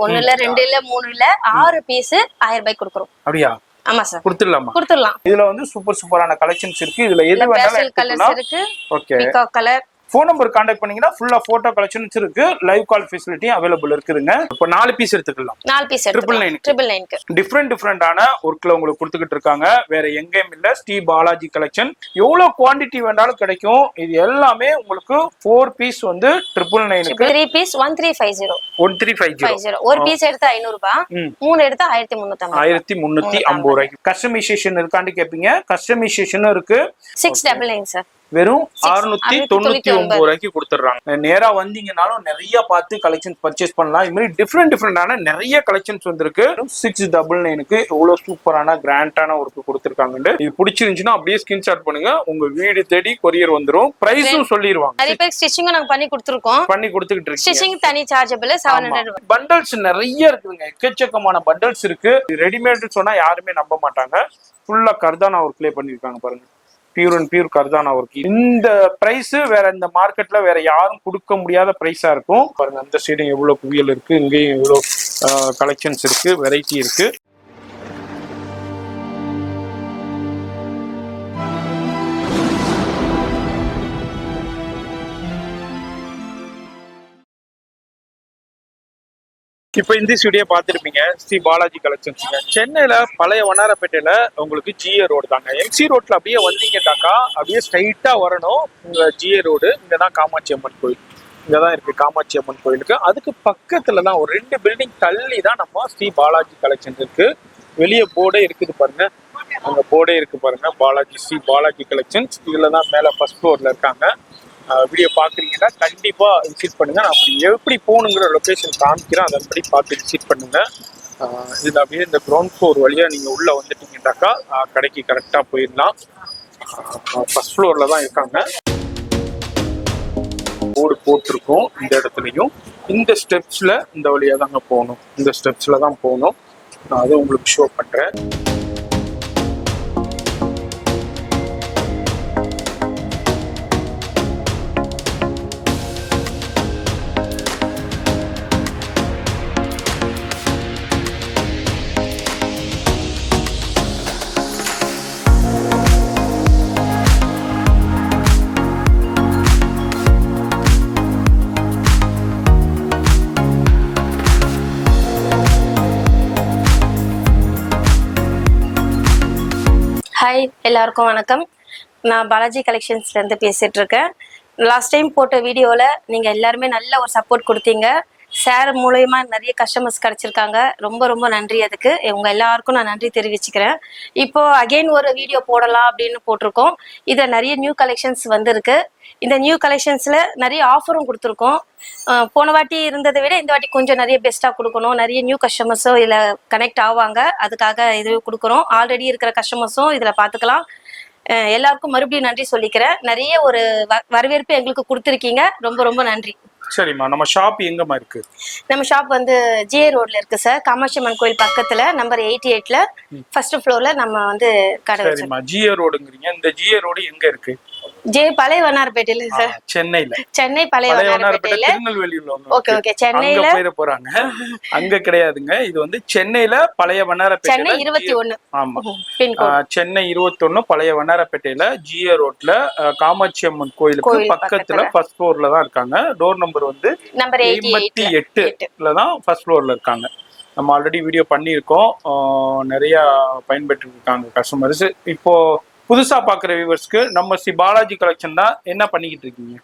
ஒன்னு இல்ல 2 இல்ல 3 இல்ல 6 பீஸ் 1000 ரூபாய்க்கு கொடுக்குறோம். அப்படியா? ஆமா சார், கொடுத்துடலாம். இதுல வந்து சூப்பரான கலெக்ஷன்ஸ் இருக்கு. இதுல எது வேணாலும் எடுத்துக்கலாம். இருக்கு. Okay. Peacock colour. Phone number contact பண்ணீங்கன்னா ஃபுல்லா போட்டோ கலெக்ஷன்ஸ் இருக்கு. லைவ் கால் ஃபெசிலிட்டி அவைலபிள் இருக்குதுங்க. இப்போ 4 பீஸ் எடுத்துக்கலாம். 4 பீஸ் 999 டிஃபரெண்டான ஒர்க்ல உங்களுக்கு கொடுத்துக்கிட்டு இருக்காங்க. வேற எங்கேயும் இல்ல. ஸ்ரீ பாலாஜி கலெக்ஷன். எவ்வளவு குவாண்டிட்டி வேண்டாலும் கிடைக்கும். இது எல்லாமே உங்களுக்கு 4 பீஸ் வந்து 999. 3 பீஸ் 1350. 1350. ஒரு பீஸ் எடுத்தா 500 ரூபாய், 3 எடுத்தா 1350. 1350 ரூபாய்க்கு. கஸ்டமைசேஷன் இருக்கான்னு கேப்பீங்க. கஸ்டமைசேஷனும் இருக்கு. 699 சார். வெறும் 699 ரூபாய்க்கு கொடுத்துறாங்க. நேரா வந்தீங்கனாலும் நிறைய பார்த்து கலெக்ஷன் பர்ச்சேஸ் பண்ணலாம். இது மாதிரி டிஃபரெண்டான நிறைய கலெக்ஷன்ஸ் வந்திருக்கு. 699க்கு எவ்வளவு சூப்பரான கிராண்டான ஒர்க் கொடுத்துருக்காங்க. இது பிடிச்சிருந்துச்சுன்னா அப்படியே ஸ்கிரீன்ஷாட் பண்ணுங்க. உங்க வீடு தேடி கொரியர் வந்துரும். பிரைஸும் சொல்லிடுவாங்க. நிறைய பேர் ஸ்டிச்சிங் நாங்க பண்ணி கொடுத்துருக்கோம். பண்ணி கொடுத்துக்கிட்டு இருக்கோம். ஸ்டிச்சிங் தனி சார்ஜபிள் 700. பண்டல்ஸ் நிறைய இருக்குங்க. எக்கச்சக்கமான பண்டல்ஸ் இருக்கு. ரெடிமேட் சொன்னா யாருமே நம்ப மாட்டாங்க. ஃபுல்லா கர்தானா ஒர்க்லே பண்ணிருக்காங்க பாருங்க. பியூர் அண்ட் பியூர் கர்தானா ஒர்க். இந்த பிரைஸ் வேற இந்த மார்க்கெட்ல வேற யாரும் கொடுக்க முடியாத பிரைஸா இருக்கும் பாருங்க. அந்த சைடும் எவ்வளவு குவியல் இருக்கு, இங்கேயும் எவ்வளவு கலெக்ஷன்ஸ் இருக்கு, வெரைட்டி இருக்கு. இப்ப இந்த ஸ்டுடியோ பாத்துருப்பீங்க. ஸ்ரீ பாலாஜி கலெக்ஷன்ஸ் சென்னையில பழைய வண்ணாரப்பேட்டையில உங்களுக்கு ஜிஏ ரோடு தாங்க. எம்சி ரோட்ல அப்படியே வந்தீங்கன்னாக்கா அப்படியே ஸ்ட்ரைட்டா வரணும். உங்க ஜிஏ ரோடு இங்கதான் காமாட்சி அம்மன் கோயில் இங்கதான் இருக்கு. காமாட்சி அம்மன் கோயிலுக்கு அதுக்கு பக்கத்துல தான் ஒரு 2 பில்டிங் தள்ளி தான் நம்ம ஸ்ரீ பாலாஜி கலெக்ஷன்ஸ் இருக்கு. வெளியே போர்டே இருக்குது பாருங்க. அங்க போர்டே இருக்கு பாருங்க. பாலாஜி ஸ்ரீ பாலாஜி கலெக்ஷன்ஸ். இதுலதான் மேல ஃபர்ஸ்ட் ஃப்ளோர்ல இருக்காங்க. வீடியோ பாக்குறீங்கன்னா கண்டிப்பா விசிட் பண்ணுங்க. நான் அப்படி எப்படி போகணுங்கிற லொகேஷன் காமிக்கிறேன். அதன்படி பார்த்து விசிட் பண்ணுங்க. இதுல அப்படியே இந்த கிரவுண்ட் ஃப்ளோர் வழியா நீங்க உள்ள வந்துட்டீங்கன்னாக்கா கடைக்கு கரெக்டா போயிடலாம். ஃபர்ஸ்ட் ஃப்ளோர்ல தான் இருக்காங்க. போர்டு போட்டிருக்கோம் இந்த இடத்துலயும். இந்த ஸ்டெப்ஸ்ல இந்த வழியா தாங்க போகணும். இந்த ஸ்டெப்ஸ்ல தான் போகணும். நான் அதை உங்களுக்கு ஷோ பண்றேன். ஹாய், எல்லாருக்கும் வணக்கம். நான் பாலாஜி கலெக்ஷன்ஸ்லேருந்து பேசிகிட்டு இருக்கேன். லாஸ்ட் டைம் போட்ட வீடியோவில் நீங்கள் எல்லாருமே நல்ல ஒரு சப்போர்ட் கொடுத்தீங்க. ஷேர் மூலயமா நிறைய கஸ்டமர்ஸ் கிடச்சிருக்காங்க. ரொம்ப ரொம்ப நன்றி. அதுக்கு உங்கள் எல்லாருக்கும் நான் நன்றி தெரிவிச்சுக்கிறேன். இப்போது அகெயின் ஒரு வீடியோ போடலாம் அப்படின்னு போட்டிருக்கோம். இதில் நிறைய நியூ கலெக்ஷன்ஸ் வந்திருக்கு. இந்த நியூ கலெக்ஷன்ஸில் நிறைய ஆஃபரும் கொடுத்துருக்கோம். போன வாட்டி இருந்ததை விட இந்த வாட்டி கொஞ்சம் நிறைய பெஸ்ட்டாக கொடுக்கணும். நிறைய நியூ கஸ்டமர்ஸும் இதில் கனெக்ட் ஆவாங்க. அதுக்காக இது கொடுக்குறோம். ஆல்ரெடி இருக்கிற கஸ்டமர்ஸும் இதில் பார்த்துக்கலாம். எல்லாருக்கும் மறுபடியும் நன்றி சொல்லிக்கிறேன். நிறைய ஒரு வரவேற்பு எங்களுக்கு கொடுத்துருக்கீங்க. ரொம்ப ரொம்ப நன்றி. சரிம்மா, நம்ம ஷாப் எங்கம்மா இருக்கு? நம்ம ஷாப் வந்து ஜிஏ ரோட்ல இருக்கு சார். காமாட்சி அம்மன் கோயில் பக்கத்துல நம்பர் 88ல ஃபர்ஸ்ட் ஃப்ளோர்ல நம்ம வந்து கடை வச்சிருக்கோம். சரிம்மா, ஜிஏ ரோடுங்கறீங்க. இந்த ஜிஏ ரோடு எங்க இருக்கு? பழைய வண்ணாரப்பேட்டையில சார். சென்னை பழைய வண்ணாரப்பேட்டையில. திருநெல்வேலியில. Okay okay. சென்னையில போயிட போறாங்க. அங்க கிடையாதுங்க. இது வந்து சென்னையில பழைய வண்ணாரப்பேட்டை. சென்னை 21. ஆமா, சென்னை 21 பழைய வண்ணாரப்பேட்டையில ஜிஏ ரோட்ல காமாட்சி அம்மன் கோயிலுக்கு பக்கத்துல ஃபர்ஸ்ட் ஃப்ளோர்ல தான் இருக்காங்க. டோர் நம்பர் வந்து நம்பர் 88ல தான் ஃபர்ஸ்ட் ஃப்ளோர்ல இருக்காங்க. நம்ம ஆல்ரெடி வீடியோ பண்ணியிருக்கோம். நிறைய பயன்பெற்று இருக்காங்க கஸ்டமர்ஸ். இப்போ புதுசா பாக்குற வியூவர்ஸ்க்கு நம்ம ஸ்ரீ பாலாஜி கலெக்ஷன் தான் என்ன பண்ணிக்கிட்டு இருக்கீங்க?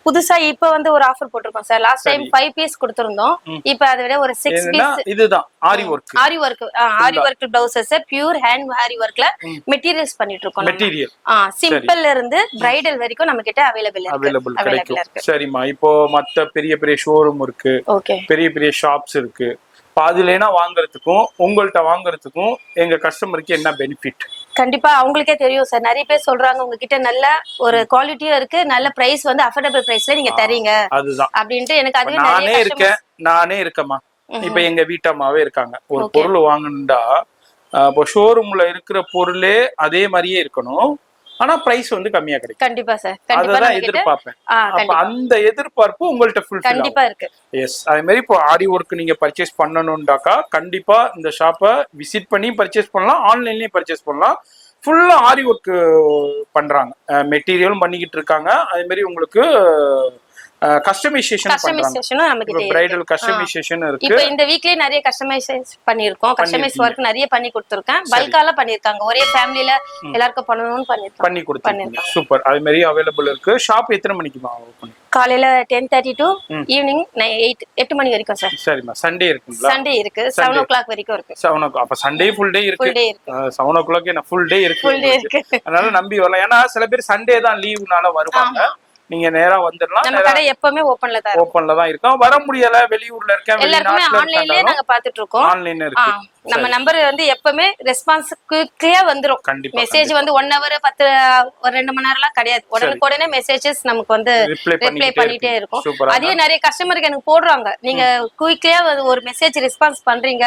புதுசா இப்ப வந்து ஒரு ஆஃபர் போட்டிருக்கோம் சார். லாஸ்ட் டைம் 5 பீஸ் கொடுத்திருந்தோம். இப்ப அதை விட ஒரு 6 பீஸ். இதுதான் aari work blouses pure hand aari ஒர்க்ல மெட்டீரியல்ஸ் பண்ணிட்டு இருக்கோம். மெட்டீரியல் சிம்பிள்ல இருந்து பிரைடல் வரைக்கும் நம்ம கிட்ட அவைலபிள் இருக்கு. சரிம்மா, இப்போ மத்த பெரிய பெரிய ஷோரூம் இருக்கு, பெரிய பெரிய ஷாப்ஸ் இருக்கு. பாதிலேனா வாங்குறதுக்கும் உங்கள்கிட்ட வாங்குறதுக்கும் எங்க கஸ்டமருக்கு என்ன பெனிஃபிட்? கண்டிப்பா அவங்களுக்கே தெரியும் சார். நிறைய பேர் சொல்றாங்க உங்ககிட்ட நல்ல ஒரு குவாலிட்டியும் இருக்கு, நல்ல பிரைஸ் வந்து அஃபோர்டபிள் பிரைஸ்ல நீங்க தரீங்க. அதுதான் அப்படின்ட்டு எனக்கு அதுவே நானே இருக்கேம்மா. இப்ப எங்க வீட்டம்மாவே இருக்காங்க. ஒரு பொருள் வாங்கணும்டா இப்போ ஷோரூம்ல இருக்கிற பொருளே அதே மாதிரியே இருக்கணும். ஆனா பிரைஸ் வந்து கம்மியா கிடைக்கும். கண்டிப்பா சார், கண்டிப்பா அதுதான் நம்ம கிட்ட எதிர்பார்ப்பேன். அப்ப அந்த எதிர்பார்ப்பு உங்கள்ட்ட ஃபுல்ஃபில் கண்டிப்பா இருக்கு. எஸ், அதே மாதிரி இப்போ ஆரி ஒர்க் நீங்க பர்ச்சேஸ் பண்ணணும்டாக்கா கண்டிப்பா இந்த ஷாப்பை விசிட் பண்ணி பர்ச்சேஸ் பண்ணலாம், ஆன்லைன்லயும் பர்ச்சேஸ் பண்ணலாம். ஃபுல்லா ஆரி ஒர்க் பண்றாங்க, மெட்டீரியலும் பண்ணிக்கிட்டு இருக்காங்க. அதே மாதிரி உங்களுக்கு கஸ்டமைசேஷன் பண்றாங்க. கஸ்டமைசேஷனும் நம்ம கிட்ட பிரைடல் கஸ்டமைசேஷன் இருக்கு. இப்போ இந்த வீக்லயே நிறைய கஸ்டமைசேஷன் பண்ணிருக்கோம். கஸ்டமைஸ் ஒர்க் நிறைய பண்ணி கொடுத்திருக்கேன். பல்கால பண்ணிருக்காங்க, ஒரே ஃபேமிலில எல்லாருக்கும் பண்ணணும்னு பண்ணி கொடுத்திருக்கீங்க. சூப்பர். அதே மாதிரி அவைலபிள் இருக்கு. ஷாப் எத்தனை மணிக்கு ஓபன்? காலையில 10:30 டு ஈவினிங் 8 மணி வரைக்கும் சார். சரிம்மா. சண்டே இருக்குங்களா? சண்டே இருக்கு, 7 o'clock வரைக்கும் இருக்கு. 7 o'clock. அப்ப சண்டே ஃபுல் டே இருக்கு. 7 o'clock என்ன ஃபுல் டே இருக்கு. ஃபுல் டே இருக்கு. அதனால நம்பி வரலாம். ஏன்னா சில பேர் சண்டே தான் லீவுனால வருவாங்க. நீங்க நேரா வந்துடலாம். நம்ம கடை எப்பவுமே ஓபன்ல தான் இருக்கும். வர முடியல, வெளியூர்ல இருக்கேன், எல்லாருமே ஆன்லைன்லயே நாங்க பாத்துட்டு இருக்கோம். ஆன்லைன்ல இருக்கு. நம்ம நம்பர் வந்து எப்பவுமே ரெஸ்பான்ஸ் குயிக்கா வந்துரும். மெசேஜ் வந்து 1 hour 2 மணி நேரம்லாம் கிடையாது. உடனே மெசேஜஸ் நமக்கு வந்து ரிப்ளை பண்ணிட்டே இருக்கும். அதே நிறைய கஸ்டமருக்கு எனக்கு போடுறாங்க, நீங்க குயிக்கா ஒரு மெசேஜ் ரெஸ்பான்ஸ் பண்றீங்க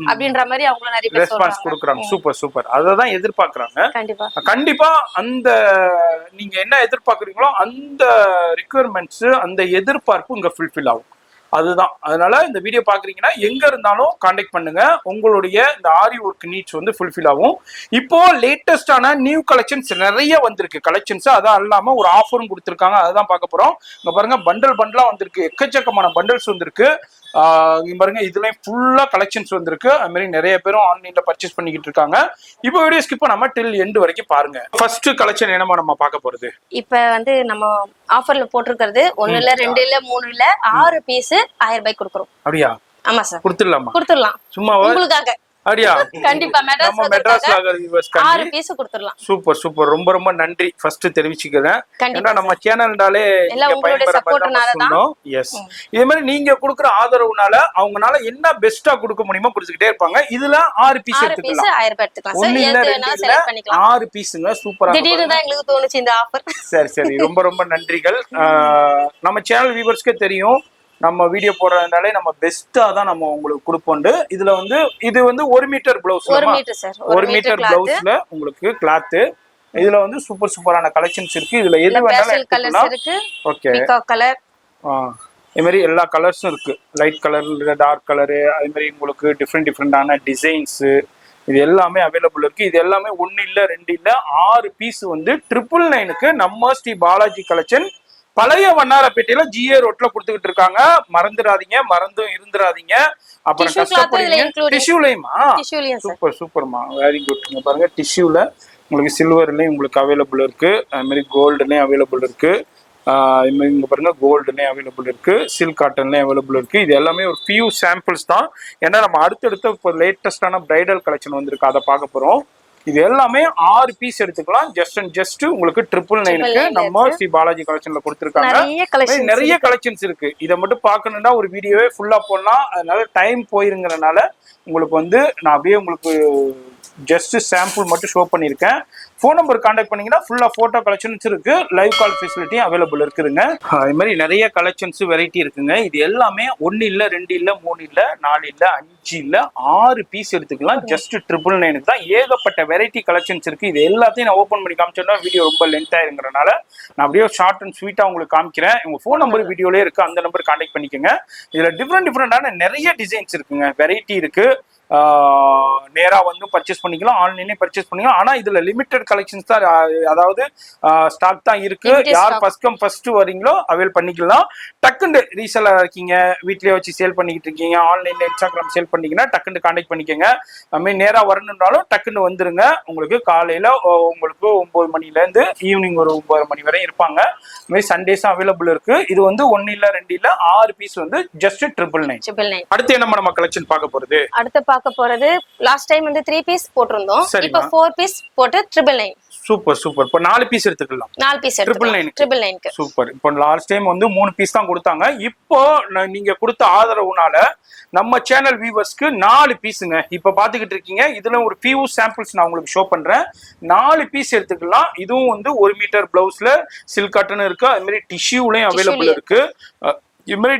அப்படின்ற மாதிரி அவங்க நிறைய பேர் ரெஸ்பான்ஸ் கொடுக்குறாங்க. Super super. அததான் எதிர்பார்க்கறாங்க. கண்டிப்பா அந்த நீங்க என்ன எதிர்பார்க்கறீங்களோ அந்த ரிக்வயர்மெண்ட்ஸ், அந்த எதிர்பார்ப்பு இங்க ஃபுல்ஃபில் ஆகும். அதுதான். அதனால இந்த வீடியோ பாக்குறீங்கன்னா எங்க இருந்தாலும் கான்டாக்ட் பண்ணுங்க, உங்களுடைய இந்த ஆரி ஒர்க் நீட்ஸ் வந்து ஃபுல்ஃபில் ஆகும். இப்போ லேட்டஸ்டான நியூ கலெக்ஷன்ஸ் நிறைய வந்திருக்கு. கலெக்ஷன்ஸ் அதான் இல்லாம ஒரு ஆஃபரும் கொடுத்துருக்காங்க, அதுதான் பார்க்க போறோம். இங்க பாருங்க, பண்டலா வந்திருக்கு, எக்கச்சக்கமான பண்டல்ஸ் வந்திருக்கு. இங்க பாருங்க, இதுலயும் ஃபுல்லா கலெக்ஷன்ஸ் வந்திருக்கு. அது மாதிரி நிறைய பேரும் ஆன்லைன்ல பர்ச்சேஸ் பண்ணிக்கிட்டு இருக்காங்க. இப்போ வீடியோ ஸ்கிப் பண்ணாம டில் எண்ட் வரைக்கும் பாருங்க. ஃபர்ஸ்ட் கலெக்ஷன் என்னமா நம்ம பார்க்க போறது? இப்ப வந்து நம்ம ஆஃபர்ல போட்டிருக்கிறது 1 இல்ல 2 இல்ல 3 இல்ல 6 பீஸ் 1000 ரூபாய்க்கு கொடுக்குறோம். அப்படியா? ஆமா சார். கொடுத்துடலாம். சும்மா உங்களுக்காக. அப்படியா? கண்டிப்பா. மெட்ராஸ்ல 6 பீஸ் கொடுத்துடலாம். Super super. ரொம்ப ரொம்ப நன்றி ஃபர்ஸ்ட் தெரிவிச்சுக்கிறேன். ஏன்னா நம்ம சேனல்னாலே உங்களுடைய சப்போர்ட்னால தான். எஸ், இதே மாதிரி நீங்க கொடுக்குற ஆதரவுனால அவங்கனால என்ன பெஸ்டா கொடுக்க முடியுமோ கொடுத்துக்கிட்டே இருப்பாங்க. இதுல 6 பீஸ் எடுத்துக்கலாம். 1000 ரூபாய் எடுத்துக்கலாம் சார். எது வேணாலும் செலக்ட் பண்ணிக்கலாம். 6 பீஸ்ங்க. சூப்பரா. திடீர்னு தான் எங்களுக்கு தோணுச்சு இந்த ஆஃபர். சரி. ரொம்ப ரொம்ப நன்றிகள். நம்ம சேனல் வியூவர்ஸ்க்கே தெரியும், நம்ம வீடியோ போடுறதுனாலே நம்ம பெஸ்டா தான் நம்ம உங்களுக்கு கொடுப்போம். இதுல வந்து இது வந்து 1 மீட்டர் பிளவுஸ், 1 மீட்டர் பிளவுஸ்ல உங்களுக்கு கிளாத். இதுல வந்து சூப்பரான கலெக்ஷன்ஸ் இருக்கு. இதுல எது வேணாலும் எடுத்துக்கலாம். ஓகே, பீகாக் கலர், இது மாதிரி எல்லா கலர்ஸும் இருக்கு. லைட் கலர், டார்க் கலரு, அதே மாதிரி உங்களுக்கு டிஃப்ரெண்டான டிசைன்ஸ், இது எல்லாமே அவைலபிள் இருக்கு. இது எல்லாமே 1 இல்ல 2 இல்ல 6 பீஸ் வந்து 999க்கு நம்ம ஸ்ரீ பாலாஜி கலெக்ஷன் பழைய வண்ணாரப்பேட்டையில GA ரோட்ல கொடுத்துக்கிட்டு இருக்காங்க. மறந்துடாதீங்க, மறந்தும் இருந்துடாதீங்க. அப்புறம் கஷ்டப்படுறீங்க. டிஷ்யூலயுமா? சூப்பர்மா, வெரி குட். இங்க பாருங்க, டிஷ்யூல உங்களுக்கு சில்வர்லயும் உங்களுக்கு அவைலபிள் இருக்கு, அது மாதிரி கோல்டுலயும் அவைலபிள் இருக்கு, இங்க பாருங்க கோல்டுலயும் அவைலபிள் இருக்கு, சில்க் காட்டன்லயும் அவைலபிள் இருக்கு. இது எல்லாமே ஒரு ஃபியூ சாம்பிள்ஸ் தான். ஏன்னா நம்ம அடுத்தடுத்த இப்போ லேட்டஸ்டான பிரைடல் கலெக்ஷன் வந்திருக்கு, அதை பார்க்க போறோம். இது எல்லாமே 6 பீஸ் எடுத்துக்கலாம். ஜஸ்ட் உங்களுக்கு 999க்கு நம்ம ஸ்ரீ பாலாஜி கலெக்ஷன்ல கொடுத்துருக்காங்க. நிறைய கலெக்ஷன்ஸ் இருக்கு. இதை மட்டும் பார்க்கணும்னா ஒரு வீடியோவே ஃபுல்லா போடலாம். அதனால டைம் போயிருங்கிறனால உங்களுக்கு வந்து நான் அப்படியே உங்களுக்கு ஜஸ்ட் சாம்பிள் மட்டும் ஷோ பண்ணியிருக்கேன். ஃபோன் நம்பர் கான்டாக்ட் பண்ணீங்கன்னா ஃபுல்லா போட்டோ கலெக்ஷன்ஸ் இருக்கு, லைவ் கால் ஃபெசிலிட்டியும் அவைலபிள் இருக்குதுங்க. அது மாதிரி நிறைய கலெக்ஷன்ஸ் வெரைட்டி இருக்குங்க. இது எல்லாமே 1 இல்ல 2 இல்ல 3 இல்ல 4 இல்ல 5 இல்ல 6 பீஸ் எடுத்துக்கலாம். ஜஸ்ட் 999க்கு தான். ஏகப்பட்ட வெரைட்டி கலெக்ஷன்ஸ் இருக்கு. இது எல்லாத்தையும் நான் ஓப்பன் பண்ணி காமிச்சோன்னா வீடியோ ரொம்ப லென்த் ஆயிருங்கிறனால நான் அப்படியே ஷார்ட் அண்ட் ஸ்வீட்டா உங்களுக்கு காமிக்கிறேன். உங்க ஃபோன் நம்பர் வீடியோலே இருக்கு, அந்த நம்பர் கான்டாக்ட் பண்ணிக்கோங்க. இதுல டிஃப்ரெண்டான நிறைய டிசைன்ஸ் இருக்குங்க, வெரைட்டி இருக்கு. நேரா வந்து பர்ச்சேஸ் பண்ணிக்கலாம், ஆன்லைன்லயே பர்ச்சேஸ் பண்ணிக்கலாம். ஆனா இதுல லிமிடெட் கலெக்ஷன்ஸ் தான், அதாவது ஸ்டாக் தான் இருக்கு. யார் ஃபர்ஸ்ட் கம் ஃபர்ஸ்ட் வரீங்களோ அவைல் பண்ணிக்கலாம். டக்குன்னு ரீசெல்லர் இருக்கீங்க, வீட்லயே வச்சு சேல் பண்ணிக்கிட்டு இருக்கீங்க, ஆன்லைன்ல இன்ஸ்டாகிராம் சேல் பண்ணீங்கன்னா டக்குன்னு கான்டாக்ட் பண்ணிக்கோங்க. அதுமாதிரி நேரா வரணும்னாலும் டக்குன்னு வந்துருங்க. உங்களுக்கு காலையில உங்களுக்கு 9 மணில இருந்து ஈவினிங் ஒரு 9 மணி வரை இருப்பாங்க. அதுமாதிரி சண்டேஸும் அவைலபிள் இருக்கு. இது வந்து 1 இல்ல 2 இல்ல 6 பீஸ் வந்து ஜஸ்ட் 999. அடுத்து என்ன நம்ம கலெக்ஷன் பார்க்க போறது? அடுத்து பார்க்க போறது, லாஸ்ட் டைம் வந்து 3 பீஸ் போட்டிருந்தோம், இப்போ 4 பீஸ் போட்டு 999. சூப்பர். இப்போ 4 பீஸ் எடுத்துக்கலாம். 4 பீஸ் 999. சூப்பர். இப்போ லாஸ்ட் டைம் வந்து 3 பீஸ் தான் கொடுத்தாங்க. இப்போ நீங்க கொடுத்த ஆதரவுனால நம்ம சேனல் வியூவர்ஸ்க்கு 4 பீஸுங்க இப்ப பாத்துக்கிட்டு இருக்கீங்க. இதுல ஒரு ஃபியூ சாம்பிள்ஸ் நான் உங்களுக்கு ஷோ பண்றேன். 4 பீஸ் எடுத்துக்கலாம். இதுவும் வந்து 1 மீட்டர் பிளவுஸ்ல சில்க் காட்டன் இருக்கு, அது மாதிரி டிஷ்யூலயும் அவைலபிள் இருக்கு. இது மாதிரி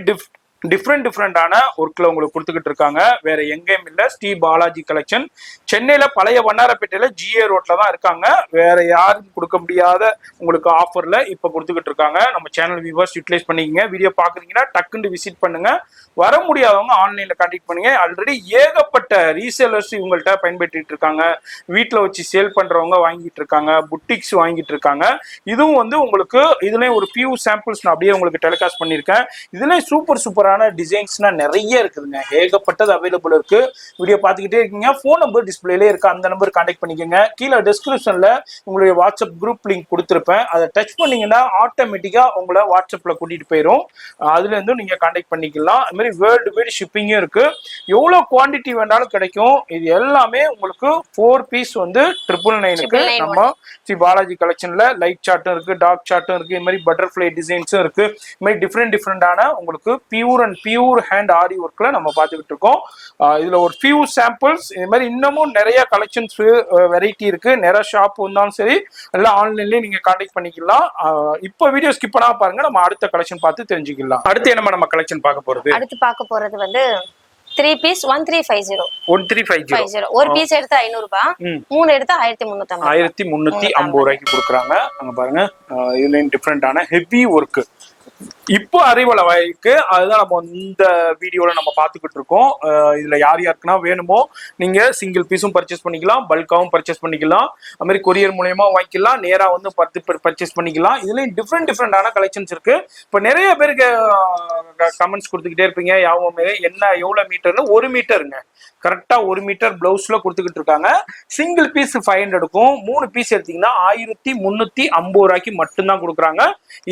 டிஃப்ரெண்டான ஒர்க்ல உங்களுக்கு கொடுத்துக்கிட்டு இருக்காங்க. வேற எங்கேயும் இல்ல, ஸ்ரீ பாலாஜி கலெக்ஷன். சென்னையில பழைய வண்ணாரப்பேட்டையில ஜிஏ ரோட்ல தான் இருக்காங்க. வேற யாரும் கொடுக்க முடியாத உங்களுக்கு ஆஃபர்ல இப்ப கொடுத்துக்கிட்டு இருக்காங்க. நம்ம சேனல் வியூவர்ஸ் யூட்டிலைஸ் பண்ணிக்கங்க. வீடியோ பாக்குறீங்கன்னா டக்குன்னு விசிட் பண்ணுங்க. வர முடியாதவங்க ஆன்லைன்ல கான்டாக்ட் பண்ணுங்க. ஆல்ரெடி ஏகப்பட்ட ரீசேலர்ஸ் இவங்கள்ட்ட பயன்படுத்திட்டு இருக்காங்க. வீட்டுல வச்சு சேல் பண்றவங்க வாங்கிட்டு இருக்காங்க, புட்டிக்ஸ் வாங்கிட்டு இருக்காங்க. இதுவும் வந்து உங்களுக்கு இதுலயும் ஒரு ஃபியூ சாம்பிள்ஸ் நான் அப்படியே உங்களுக்கு டெலிகாஸ்ட் பண்ணிருக்கேன். இதுலயும் சூப்பரான டிசைன்ஸ்னா நிறைய இருக்குதுங்க. ஏகப்பட்டது அவைலபிள் இருக்கு. வீடியோ பார்த்துக்கிட்டே இருக்கீங்க. போன் நம்பர் டிஸ்பிளேலே இருக்கு, அந்த நம்பர் கான்டாக்ட் பண்ணிக்கோங்க. கீழே டிஸ்கிரிப்ஷன்ல உங்களுடைய வாட்ஸ்அப் குரூப் லிங்க் கொடுத்துருப்பேன். அதை டச் பண்ணீங்கன்னா ஆட்டோமேட்டிக்கா உங்களை வாட்ஸ்அப்ல கூட்டிட்டு போயிடும். அதுல இருந்து நீங்க கான்டாக்ட் பண்ணிக்கலாம். வேர்ல்டு வைட் ஷிப்பிங்கும் இருக்கு. எவ்வளவு குவாண்டிட்டி வேண்டாலும் கிடைக்கும். இது எல்லாமே உங்களுக்கு 4 பீஸ் வந்து 999க்கு நம்ம ஸ்ரீ பாலாஜி கலெக்ஷன்ல லைட் சார்ட்டும் இருக்கு, டார்க் சார்ட்டும் இருக்கு, இது மாதிரி பட்டர்ஃபிளை டிசைன்ஸும் இருக்கு. இது மாதிரி டிஃப்ரெண்டான உங்களுக்கு பியூர் ஹேண்ட் ஆரி ஒர்க்ல நம்ம பார்த்துக்கிட்டு இருக்கோம். இதுல ஒரு ஃபியூ சாம்பிள்ஸ், இது மாதிரி இன்னமும் நிறைய கலெக்ஷன்ஸ் வெரைட்டி இருக்கு. நிறைய ஷாப் வந்தாலும் சரி, எல்லாம் ஆன்லைன்லயே நீங்க கான்டாக்ட் பண்ணிக்கலாம். இப்போ வீடியோ ஸ்கிப் பண்ணாம பாருங்க. நம்ம அடுத்த கலெக்ஷன் பார்த்து தெரிஞ்சுக்கலாம். அடுத்து நம்ம கலெக்ஷன் பார்க்க போறது பார்க்க போறது வந்து 3 பீஸ் 1350 ஒரு பீஸ் எடுத்தா 500 ரூபாய், 3 எடுத்தா 1350 ரூபாய்க்கு கொடுக்குறாங்க. அங்க பாருங்க, இதுல டிஃப்ரெண்டான ஹெவி ஒர்க் இப்போ அறிவளவாய்க்கு அதுதான் நம்ம இந்த வீடியோல நம்ம பார்த்துக்கிட்டு இருக்கோம். இதுல யாருக்குன்னா வேணுமோ நீங்க சிங்கிள் பீஸும் பர்ச்சேஸ் பண்ணிக்கலாம், பல்காவும் பர்ச்சேஸ் பண்ணிக்கலாம், அது மாதிரி கொரியர் மூலயமா வாங்கிக்கலாம், நேரா வந்து 10 பேர் பர்ச்சேஸ் பண்ணிக்கலாம். இதுல டிஃப்ரெண்டான கலெக்ஷன்ஸ் இருக்கு. இப்போ நிறைய பேருக்கு கமெண்ட்ஸ் கொடுத்துக்கிட்டே இருப்பீங்க, யாவுமே என்ன எவ்வளவு மீட்டர்னு. 1 மீட்டருங்க, கரெக்டா 1 மீட்டர் பிளவுஸ்ல கொடுத்துக்கிட்டு இருக்காங்க. சிங்கிள் பீஸ் 500க்கும் 3 பீஸ் எடுத்தீங்கன்னா 1350 ரூபாய்க்கு மட்டும்தான் கொடுக்குறாங்க.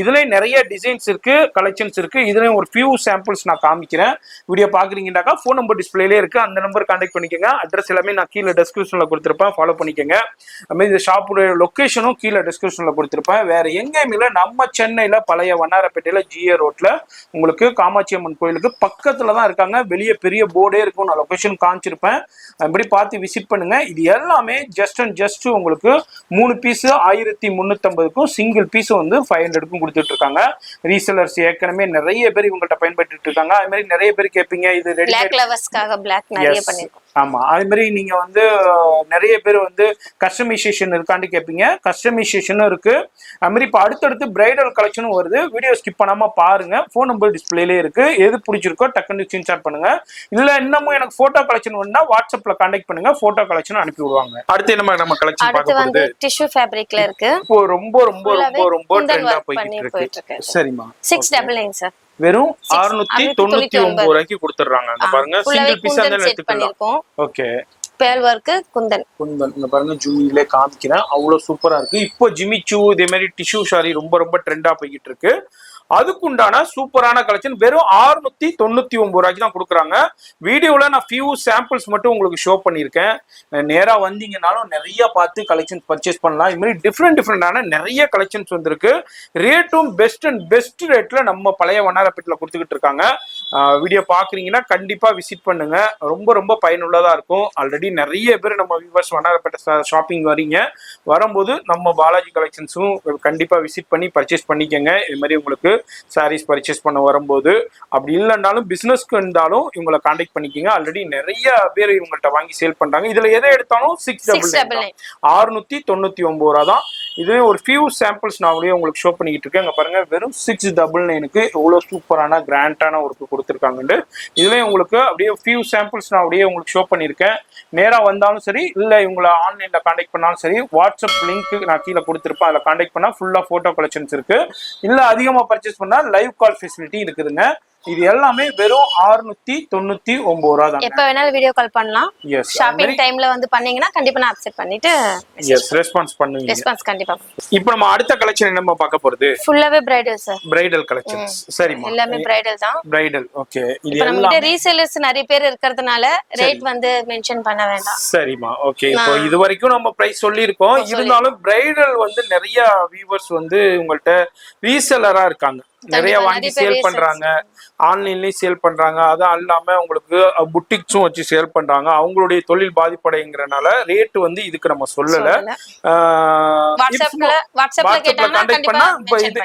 இதுல நிறைய டிசைன்ஸ் இருக்கு, கலெக்ஷன்ஸ் இருக்கு. இதுலயும் ஒரு ஃபியூ சாம்பிள்ஸ் நான் காமிக்கிறேன். வீடியோ பாக்குறீங்கன்னாக்கா போன் நம்பர் டிஸ்பிளேலே இருக்கு, அந்த நம்பர் கான்டாக்ட் பண்ணிக்கோங்க. அட்ரஸ் எல்லாமே நான் கீழே டிஸ்கிரிப்ஷன்ல கொடுத்துருப்பேன், ஃபாலோ பண்ணிக்கோங்க. அதுமாதிரி இந்த ஷாப்போட லொகேஷனும் கீழே டிஸ்கிரிப்ஷன்ல கொடுத்துருப்பேன். வேற எங்கேயுமே இல்லை, நம்ம சென்னையில பழைய வண்ணாரப்பேட்டையில ஜிஏ ரோட்ல உங்களுக்கு காமாட்சி அம்மன் கோயிலுக்கு பக்கத்துல தான் இருக்காங்க. வெளியே பெரிய போர்டே இருக்கும், நான் லொகேஷன் காமிச்சிருப்பேன். அப்படி பார்த்து விசிட் பண்ணுங்க. இது எல்லாமே ஜஸ்ட் உங்களுக்கு 3 பீஸ் 1350க்கும் சிங்கிள் பீஸ் வந்து 500க்கும் கொடுத்துட்டு இருக்காங்க. ரீசெலர்ஸ் ஏற்கனவே நிறைய பேர் இவங்கள்ட்ட பயன்படுத்திட்டு இருக்காங்க. அது மாதிரி நிறைய பேர் கேட்பீங்க, இது ரெடிமேட். ஆமா, அது மாதிரி நீங்க வந்து நிறைய பேர் வந்து கஸ்டமைசேஷன் இருக்கான்னு கேட்பீங்க. கஸ்டமைசேஷனும் இருக்கு. அது மாதிரி இப்போ அடுத்தடுத்து பிரைடல் கலெக்ஷனும் வருது. வீடியோ ஸ்கிப் பண்ணாம பாருங்க. போன் நம்பர் டிஸ்பிளேலே இருக்கு. எது பிடிச்சிருக்கோ டக்குன்னு ஸ்கிரீன்ஷாட் பண்ணுங்க. இல்ல இன்னமும் எனக்கு போட்டோ கலெக்ஷன் வேணும்னா வாட்ஸ்அப்ல கான்டாக்ட் பண்ணுங்க, போட்டோ கலெக்ஷன் அனுப்பி விடுவாங்க. அடுத்து நம்ம கலெக்ஷன் பார்க்க போறது டிஷ்யூ ஃபேப்ரிக்ல இருக்கு. இப்போ ரொம்ப ட்ரெண்டா போயிட்டு இருக்கு. சரிமா, 699 சார். வெறும் 699 ரூபாய்க்கு கொடுத்துறாங்க. அங்க பாருங்க, சிங்கிள் பீஸ் அந்த எடுத்துக்கலாம். ஓகே, பேல் வர்க் குந்தன் இங்க பாருங்க, ஜூமிலே காமிக்கிறேன். அவ்வளவு சூப்பரா இருக்கு. இப்போ ஜிமிச்சு இதே மாதிரி டிஷ்யூ சாரி ரொம்ப ட்ரெண்டா போய்கிட்டு இருக்கு. அதுக்குண்டான சூப்பரான கலெக்ஷன் வெறும் 699 ரூபாய்க்கு தான் கொடுக்குறாங்க. வீடியோல நான் ஃபியூ சாம்பிள்ஸ் மட்டும் உங்களுக்கு ஷோ பண்ணியிருக்கேன். நேரா வந்தீங்கன்னாலும் நிறைய பார்த்து கலெக்ஷன்ஸ் பர்ச்சேஸ் பண்ணலாம். இது மாதிரி டிஃப்ரெண்டான நிறைய கலெக்ஷன்ஸ் வந்திருக்கு. ரேட்டும் பெஸ்ட் ரேட்ல நம்ம பழைய வண்ணாரப்பேட்டில் கொடுத்துக்கிட்டு இருக்காங்க. வீடியோ பாக்குறீங்கன்னா கண்டிப்பா விசிட் பண்ணுங்க. ரொம்ப பயனுள்ளதா இருக்கும். ஆல்ரெடி நிறைய பேர் நம்ம வியூவர்ஸ் வண்ணாரப்பேட்டை ஷாப்பிங் வரீங்க. வரும்போது நம்ம பாலாஜி கலெக்ஷன்ஸும் கண்டிப்பா விசிட் பண்ணி பர்ச்சேஸ் பண்ணிக்கங்க. இது மாதிரி உங்களுக்கு சாரீஸ் பர்ச்சேஸ் பண்ண வரும்போது, அப்படி இல்லைன்னாலும் பிசினஸ்க்கு இருந்தாலும் இவங்களை கான்டாக்ட் பண்ணிக்கோங்க. ஆல்ரெடி நிறைய பேர் இவங்கள்ட்ட வாங்கி சேல் பண்றாங்க. இதுல எதை எடுத்தாலும் 699 ரூபா தான். இதுவே ஒரு ஃபியூ சாம்பிள்ஸ் நான் அப்படியே உங்களுக்கு ஷோ பண்ணிக்கிட்டு இருக்கேன். அங்க பாருங்க, வெறும் 699க்கு எவ்வளவு சூப்பரான கிராண்டான ஒர்க் கொடுத்துருக்காங்க. இதுலயும் உங்களுக்கு அப்படியே ஃபியூ சாம்பிள்ஸ் நான் அப்படியே உங்களுக்கு ஷோ பண்ணியிருக்கேன். நேரா வந்தாலும் சரி, இல்ல இவங்களை ஆன்லைன்ல கான்டாக்ட் பண்ணாலும் சரி, வாட்ஸ்அப் லிங்க் நான் கீழே கொடுத்துருப்பேன். அதில் கான்டாக்ட் பண்ணா ஃபுல்லா போட்டோ கலெக்ஷன்ஸ் இருக்கு. இல்ல அதிகமா பர்ச்சேஸ் பண்ணா லைவ் கால் ஃபெசிலிட்டி இருக்குதுங்க. இது எல்லாமே வெறும் 699 ரூபா தான். எப்ப வேணாலும் வீடியோ கால் பண்ணலாம். ஷாப்பிங் டைம்ல வந்து பண்ணீங்கன்னா கண்டிப்பா நான் அக்செப்ட் பண்ணிட்டு ரெஸ்பான்ஸ் பண்ணுவீங்க. ரெஸ்பான்ஸ் கண்டிப்பா. இப்போ நம்ம அடுத்த கலெக்ஷன் என்னமா பார்க்க போறது? ஃபுல்லாவே பிரைடல் சார். Bridal collections. சரிமா, எல்லாமே பிரைடல் தான். பிரைடல். ஓகே, இது நம்ம ரீசேலர்ஸ் நிறைய பேர் இருக்கிறதுனால ரேட் வந்து மென்ஷன் பண்ண வேண்டாம். சரிமா, ஓகே. இப்போ இது வரைக்கும் நம்ம பிரைஸ் சொல்லியிருக்கோம். இருந்தாலும் பிரைடல் வந்து நிறைய வியூவர்ஸ் வந்து உங்கள்ட்ட ரீசேலரா இருக்காங்க, நிறைய வாங்கி சேல் பண்றாங்க. ஆன்லைன்லயும் சேல் பண்றாங்க. அதான் இல்லாம உங்களுக்கு புட்டிக்ஸும் வச்சு சேல் பண்றாங்க. அவங்களுடைய தொழில் பாதிப்படைங்கிறனால ரேட் வந்து இதுக்கு நம்ம சொல்லல. வாட்ஸ்அப்ல கான்டாக்ட் பண்ணா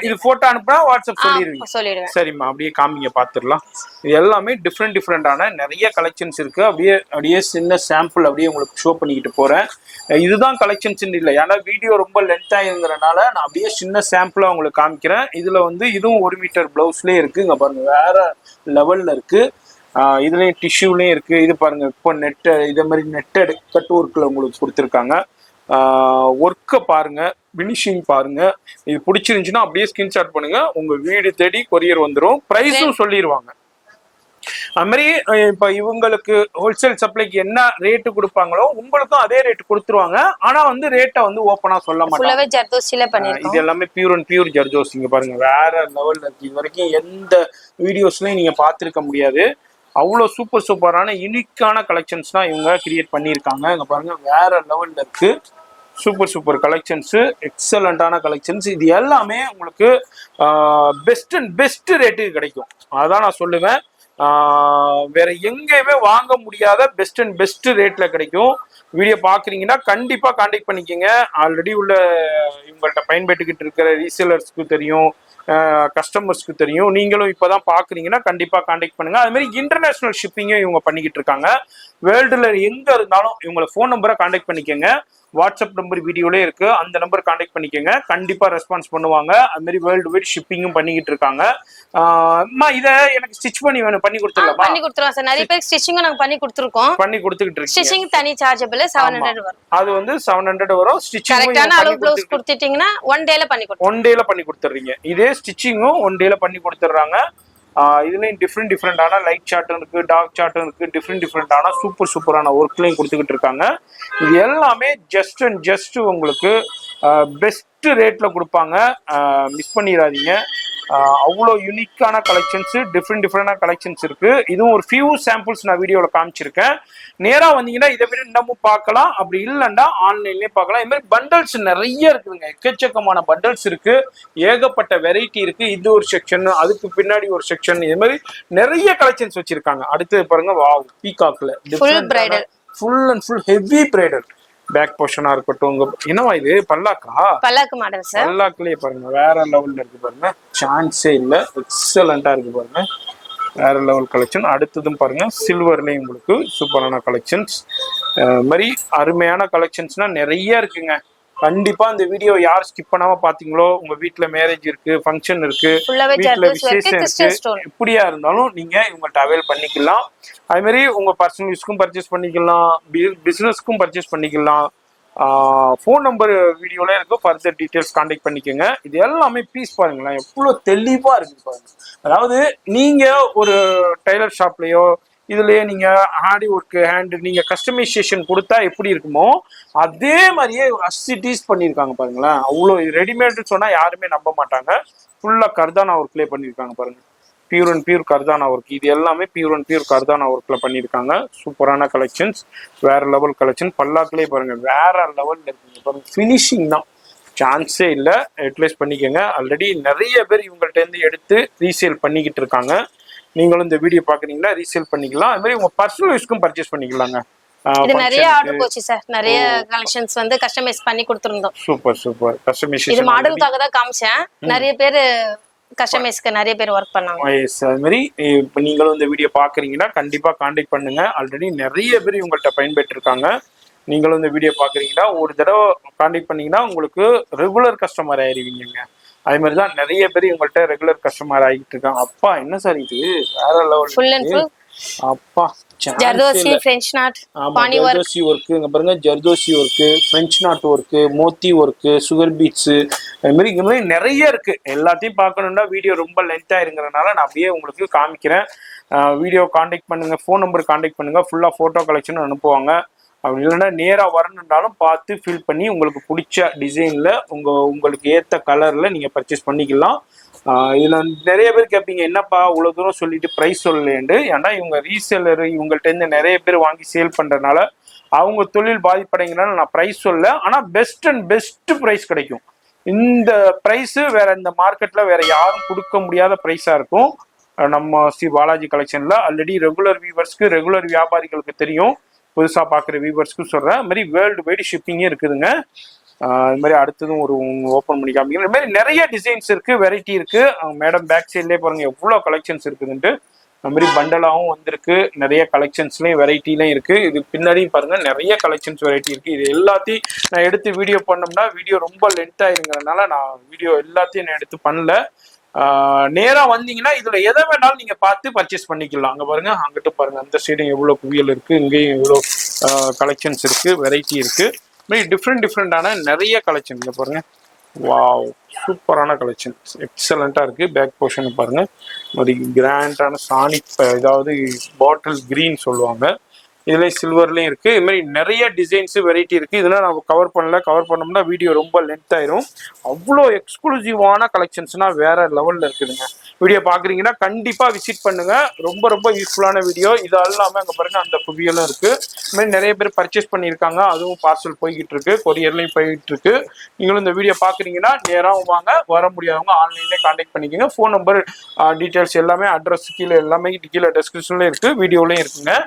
இது போட்டோ அனுப்புனா வாட்ஸ்அப் சொல்லிடுவீங்க. சரிம்மா, அப்படியே காமிங்க பாத்துடலாம். இது எல்லாமே டிஃப்ரெண்டான நிறைய கலெக்ஷன்ஸ் இருக்கு. அப்படியே சின்ன சாம்பிள் அப்படியே உங்களுக்கு ஷோ பண்ணிக்கிட்டு போறேன். இதுதான் கலெக்ஷன்ஸ் இல்லை, ஏன்னா வீடியோ ரொம்ப லென்த் ஆயிருங்கிறனால நான் அப்படியே சின்ன சாம்பிளா உங்களுக்கு காமிக்கிறேன். இதுல வந்து இதுவும் 1 மீட்டர் பிளவுஸ்லயே இருக்கு. இங்க பாருங்க வேற லெவல்ல இருக்கு. இதுலயும் டிஷ்யூலயும் இருக்கு. இது பாருங்க, இப்போ இதே மாதிரி நெட்டட் கட் ஒர்க்ல உங்களுக்கு கொடுத்துருக்காங்க. ஒர்க்கை பாருங்க, பினிஷிங் பாருங்க. இது பிடிச்சிருந்துச்சுன்னா அப்படியே ஸ்கிரீன்ஷாட் பண்ணுங்க, உங்க வீடு தேடி கொரியர் வந்துடும். பிரைஸும் சொல்லிடுவாங்க. அது மாதிரி இப்ப இவங்களுக்கு ஹோல்சேல் சப்ளைக்கு என்ன ரேட்டு கொடுப்பாங்களோ உங்களுக்கும் அதே ரேட் கொடுத்துருவாங்க. ஆனா வந்து ரேட்டை வந்து ஓப்பனா சொல்ல மாட்டாங்க. இது எல்லாமே பியூர் அண்ட் பியூர் ஜர்தோசி. இங்க பாருங்க வேற லெவல்ல இருக்கு. இது வரைக்கும் எந்த வீடியோஸ்லயும் நீங்க பார்த்திருக்க முடியாது. அவ்வளோ சூப்பரான யூனிக்கான கலெக்ஷன்ஸ் தான் இவங்க கிரியேட் பண்ணியிருக்காங்க. இங்க பாருங்க வேற லெவல்ல இருக்கு. சூப்பர் கலெக்ஷன்ஸ், எக்ஸலண்டான கலெக்ஷன்ஸ். இது எல்லாமே உங்களுக்கு பெஸ்ட் ரேட்டுக்கு கிடைக்கும். அதான் நான் சொல்லுவேன். வேற எங்கேயுமே வாங்க முடியாத பெஸ்ட் ரேட்ல கிடைக்கும். வீடியோ பாக்குறீங்கன்னா கண்டிப்பா கான்டாக்ட் பண்ணிக்கோங்க. ஆல்ரெடி உள்ள இவங்கள்ட்ட பயன்பட்டுக்கிட்டு இருக்கிற ரீசேலர்ஸ்க்கு தெரியும், கஸ்டமர்ஸ்க்கு தெரியும். நீங்களும் இப்பதான் பாக்குறீங்கன்னா கண்டிப்பா கான்டாக்ட் பண்ணுங்க. அது மாதிரி இன்டர்நேஷனல் ஷிப்பிங்கும் இவங்க பண்ணிக்கிட்டு இருக்காங்க. வேர்ல்டுல எங்க இருந்தாலும் இவங்கள ஃபோன் நம்பரை கான்டாக்ட் பண்ணிக்கோங்க. வாட்ஸ்அப் நம்பர் வீடியோலே இருக்கு, அந்த நம்பர் கான்டாக்ட் பண்ணிக்கோங்க. கண்டிப்பா ரெஸ்பான்ஸ் பண்ணுவாங்க. அது மாதிரி வேர்ல்டு வைட் ஷிப்பிங்கும் பண்ணிக்கிட்டு இருக்காங்க. இதை எனக்கு ஸ்டிச் பண்ணி வேணும், பண்ணி கொடுத்துடலாம். பண்ணி கொடுத்துருவோம் சார். நிறைய பேர் ஸ்டிச்சிங்கும் நாங்க பண்ணி கொடுத்துருக்கோம். பண்ணி கொடுத்துக்கிட்டு இருக்கோம். ஸ்டிச்சிங் தனி சார்ஜபிள் 700 வரும். அது வந்து 700 வரும். ஸ்டிச்சிங் கரெக்ட்டான அளவு ப்ளவுஸ் கொடுத்துட்டீங்கன்னா 1 டேல பண்ணி கொடுத்துறோம். 1 டேல பண்ணி கொடுத்துறீங்க. இதே ஸ்டிச்சிங்கும் 1 டேல பண்ணி கொடுத்துறாங்க. இதுலயும் டிஃப்ரெண்டான லைட் சார்ட்டும் இருக்கு, டார்க் சார்ட்டும் இருக்கு. டிஃப்ரெண்டான சூப்பரான ஒர்க்லையும் கொடுத்துக்கிட்டு இருக்காங்க. இது எல்லாமே ஜஸ்ட் உங்களுக்கு பெஸ்ட் ரேட்ல கொடுப்பாங்க. மிஸ் பண்ணிடாதீங்க. அவ்வளோ யூனிக்கான கலெக்ஷன்ஸ், டிஃப்ரெண்டான கலெக்ஷன்ஸ் இருக்கு. இதுவும் ஒரு ஃபியூ சாம்பிள்ஸ் நான் வீடியோவில் காமிச்சிருக்கேன். நேராக வந்தீங்கன்னா இதை விட இன்னமும் பார்க்கலாம். அப்படி இல்லைன்னா ஆன்லைன்லேயே பார்க்கலாம். இது மாதிரி பண்டல்ஸ் நிறைய இருக்குதுங்க. எக்கச்சக்கமான பண்டல்ஸ் இருக்கு, ஏகப்பட்ட வெரைட்டி இருக்கு. இது ஒரு செக்ஷன், அதுக்கு பின்னாடி ஒரு செக்ஷன், இது மாதிரி நிறைய கலெக்ஷன்ஸ் வச்சிருக்காங்க. அடுத்து பாருங்க, வாவ், பீகாக்ல full and full heavy bridal back போர்ஷனா இருக்கட்டும். என்னவா இது, பல்லாக்கு மாடல் சார். பல்லாக்குலயே பாருங்க வேற லெவல்ல இருக்கு பாருங்க. சான்ஸே இல்ல, எக்ஸலண்டா இருக்கு பாருங்க. வேற லெவல் கலெக்ஷன். அடுத்ததும் பாருங்க, சில்வர்லயும் உங்களுக்கு சூப்பரான கலெக்ஷன்ஸ். மாதிரி அருமையான கலெக்ஷன்ஸ்னா நிறைய இருக்குங்க. கண்டிப்பா இந்த வீடியோ யார் ஸ்கிப் பண்ணாம பாத்தீங்களோ, உங்க வீட்டுல மேரேஜ் இருக்கு, ஃபங்க்ஷன் இருக்கு, வீட்டுல விசேஷம் இருக்கு, எப்படியா இருந்தாலும் நீங்க இவங்கள்ட்ட அவைல் பண்ணிக்கலாம். அது மாதிரி உங்க பர்சனல் யூஸ்க்கும் பர்ச்சேஸ் பண்ணிக்கலாம், பிசினஸ்க்கும் பர்ச்சேஸ் பண்ணிக்கலாம். ஃபோன் நம்பர் வீடியோல இருக்கு, ஃபர்தர் டீடைல்ஸ் கான்டாக்ட் பண்ணிக்கோங்க. இது எல்லாமே பீஸ் பாருங்களேன், எவ்வளவு தெளிவா இருக்கு பாருங்க. அதாவது நீங்க ஒரு டைலர் ஷாப்லயோ இதுலயே நீங்க ஹார்டி ஒர்க் ஹேண்ட் நீங்க கஸ்டமைசேஷன் கொடுத்தா எப்படி இருக்குமோ அதே மாதிரியே அசிட்டீஸ் பண்ணியிருக்காங்க பாருங்களேன். அவ்வளோ ரெடிமேட் சொன்னா யாருமே நம்ப மாட்டாங்க. ஃபுல்லா கர்தானா ஒர்க்லேயே பண்ணியிருக்காங்க பாருங்க. பியூர் அண்ட் பியூர் கர்தானா ஒர்க். இது எல்லாமே பியூர் அண்ட் பியூர் கர்தானா ஒர்க்ல பண்ணியிருக்காங்க. சூப்பரான கலெக்ஷன்ஸ், வேற லெவல் கலெக்ஷன். பல்லாக்குலேயே பாருங்க வேற லெவல்ல இருக்குங்க பாருங்க. ஃபினிஷிங் தான், சான்ஸே இல்லை. யூட்டிலைஸ் பண்ணிக்கோங்க. ஆல்ரெடி நிறைய பேர் இவங்கள்ட்ட இருந்து எடுத்து ரீசேல் பண்ணிக்கிட்டு இருக்காங்க. நீங்களும் இந்த வீடியோ பாக்குறீங்களா, ரீசேல் பண்ணிக்கலாம். அது மாதிரி உங்க பர்சனல் யூஸ்க்கும் பர்ச்சேஸ் பண்ணிக்கலாங்க. இது நிறைய ஆர்டர் போச்சு சார். நிறைய கலெக்ஷன்ஸ் வந்து கஸ்டமைஸ் பண்ணி கொடுத்திருந்தோம். Super customisation. இது மாடலுக்காக தான் காமிச்சேன். நிறைய பேர் கஸ்டமைஸ்க்கு நிறைய பேர் வர்க் பண்ணாங்க. எஸ், அது மாதிரி இப்போ நீங்களும் இந்த வீடியோ பாக்குறீங்கன்னா கண்டிப்பா கான்டாக்ட் பண்ணுங்க. ஆல்ரெடி நிறைய பேர் இவங்கள்ட்ட பயன்பெற்று இருக்காங்க. நீங்களும் இந்த வீடியோ பாக்குறீங்கன்னா ஒரு தடவை கான்டாக்ட் பண்ணீங்கன்னா உங்களுக்கு ரெகுலர் கஸ்டமர் ஆயிருவீங்க. அதே மாதிரி தான் நிறைய பேர் இவங்கள்ட்ட ரெகுலர் கஸ்டமர் ஆகிட்டு இருக்காங்க. அப்பா என்ன சார் இது, வேற லெவல். அப்பா zardozi, French knot, zardozi work. இங்க பாருங்க, zardozi work, French knot work, moti work, sugar beads, அது மாதிரி இங்க மாதிரி நிறைய இருக்கு. எல்லாத்தையும் பார்க்கணும்னா வீடியோ ரொம்ப லென்த் ஆயிருங்கிறதுனால நான் அப்படியே உங்களுக்கு காமிக்கிறேன். வீடியோ கான்டாக்ட் பண்ணுங்க, ஃபோன் நம்பர் கான்டாக்ட் பண்ணுங்க. ஃபுல்லா போட்டோ கலெக்ஷன் அனுப்புவாங்க. அப்படி இல்லைன்னா நேராக வரணுன்னாலும் பார்த்து ஃபில் பண்ணி உங்களுக்கு பிடிச்ச டிசைனில் உங்களுக்கு ஏற்ற கலரில் நீங்கள் பர்ச்சேஸ் பண்ணிக்கலாம். இதில் நிறைய பேர் கேட்பீங்க, என்னப்பா இவ்வளோ தூரம் சொல்லிட்டு ப்ரைஸ் சொல்லலேண்டு. ஏன்னா இவங்க ரீசேலரு, இவங்கள்ட்டேருந்து நிறைய பேர் வாங்கி சேல் பண்ணுறதுனால அவங்க தொழில் பாதிப்படைங்கிறனால நான் ப்ரைஸ் சொல்ல. ஆனால் பெஸ்ட் ப்ரைஸ் கிடைக்கும். இந்த ப்ரைஸு வேற இந்த மார்க்கெட்டில் வேற யாரும் கொடுக்க முடியாத ப்ரைஸாக இருக்கும். நம்ம ஸ்ரீ பாலாஜி கலெக்ஷன்ல ஆல்ரெடி ரெகுலர் வியூவர்ஸ்க்கு ரெகுலர் வியாபாரிகளுக்கு தெரியும், புதுசா பாக்குற வியூவர்ஸ்க்கு சொல்றேன். அது மாதிரி வேர்ல்டு வைடு ஷிப்பிங்கே இருக்குதுங்க. இது மாதிரி அடுத்ததும் ஒரு ஓப்பன் பண்ணி காமிக்கிறேன். இது மாதிரி நிறைய டிசைன்ஸ் இருக்கு, வெரைட்டி இருக்கு. மேடம் பேக் சைட்லேயே பாருங்க எவ்வளோ கலெக்ஷன்ஸ் இருக்குதுன்ட்டு. அது மாதிரி பண்டலாகவும் வந்திருக்கு, நிறைய கலெக்ஷன்ஸ்லையும் வெரைட்டிலையும் இருக்கு. இது பின்னாடியும் பாருங்க நிறைய கலெக்ஷன்ஸ் வெரைட்டி இருக்கு. இது எல்லாத்தையும் நான் எடுத்து வீடியோ பண்ணோம்னா வீடியோ ரொம்ப லென்த் ஆயிருங்கிறதுனால நான் வீடியோ எல்லாத்தையும் நான் எடுத்து பண்ணல. நேரா வந்தீங்கன்னா இதுல எதை வேணாலும் நீங்க பார்த்து பர்ச்சேஸ் பண்ணிக்கலாம். அங்க பாருங்க, அங்கிட்டு பாருங்க, அந்த சைடும் எவ்வளவு குவியல் இருக்கு, இங்கேயும் எவ்வளோ கலெக்ஷன்ஸ் இருக்கு, வெரைட்டி இருக்கு. டிஃப்ரெண்டான நிறைய கலெக்ஷன் இங்க பாருங்க. வாவ், சூப்பரான கலெக்ஷன், எக்ஸலண்டா இருக்கு. பேக் போர்ஷன் பாருங்க, ஒரு கிராண்டான சானிக், ஏதாவது பாட்டில் கிரீன் சொல்லுவாங்க, இதுலேயும் சில்வர்லேயும் இருக்குது. இது மாதிரி நிறைய டிசைன்ஸு வெரைட்டி இருக்குது. இதெல்லாம் நம்ம கவர் பண்ணல, கவர் பண்ணோம்னா வீடியோ ரொம்ப லென்த் ஆயிரும். அவ்வளோ எக்ஸ்க்ளூசிவான கலெக்ஷன்ஸ்னால் வேறு லெவலில் இருக்குதுங்க. வீடியோ பார்க்குறீங்கன்னா கண்டிப்பாக விசிட் பண்ணுங்கள். ரொம்ப ரொம்ப யூஸ்ஃபுல்லான வீடியோ. இது இல்லாமல் அங்கே பாருங்கள் அந்த குவியலும் இருக்குது. இது மாதிரி நிறைய பேர் பர்ச்சேஸ் பண்ணியிருக்காங்க, அதுவும் பார்சல் போய்கிட்டு இருக்கு, கொரியர்லையும் போய்கிட்டு இருக்கு. நீங்களும் இந்த வீடியோ பார்க்குறீங்கன்னா நேராகவும் வாங்க, வர முடியாதவங்க ஆன்லைன்லேயே கான்டாக்ட் பண்ணிக்கோங்க. ஃபோன் நம்பர் டீட்டெயில்ஸ் எல்லாமே அட்ரஸ் கீழே எல்லாமே கீழே டெஸ்கிரிப்ஷன்லேயும் இருக்குது, வீடியோலையும் இருக்குங்க.